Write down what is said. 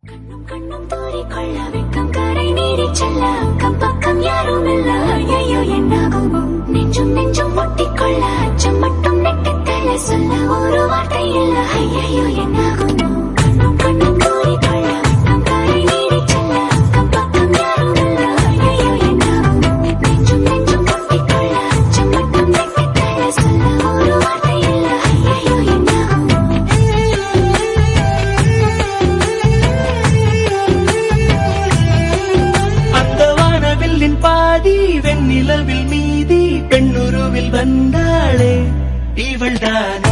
கண்ணும் தூரிக்கொள்ள வெக்கம் கரை நீடி செல்ல அக்கம் பக்கம் யாரும் இல்ல ஐயோ என்னாகுமோ நெஞ்சும் முட்டிக்கொள்ள அச்சம் மட்டும் நெட்டித்தல சொல்ல ஒரு வார்த்தை இல்ல ஐயோ என்னாகுமோ கண்ணும் தூரிக்கொள்ள வெக்கம் கரை நீடி செல்ல அக்கம் பக்கம் யாரும் இல்ல ஐயோ என்னாகுமோ நெஞ்சும் முட்டிக்கொள்ள அச்சம் மட்டும் நெட்டித்தல சொல்ல ஒரு வார்த்தை இல்ல ஐயோ என்னாகுமோ பாதி வெண்ணிலவில் மீதி பெண்ணுருவில் வந்தாளே இவள்தான்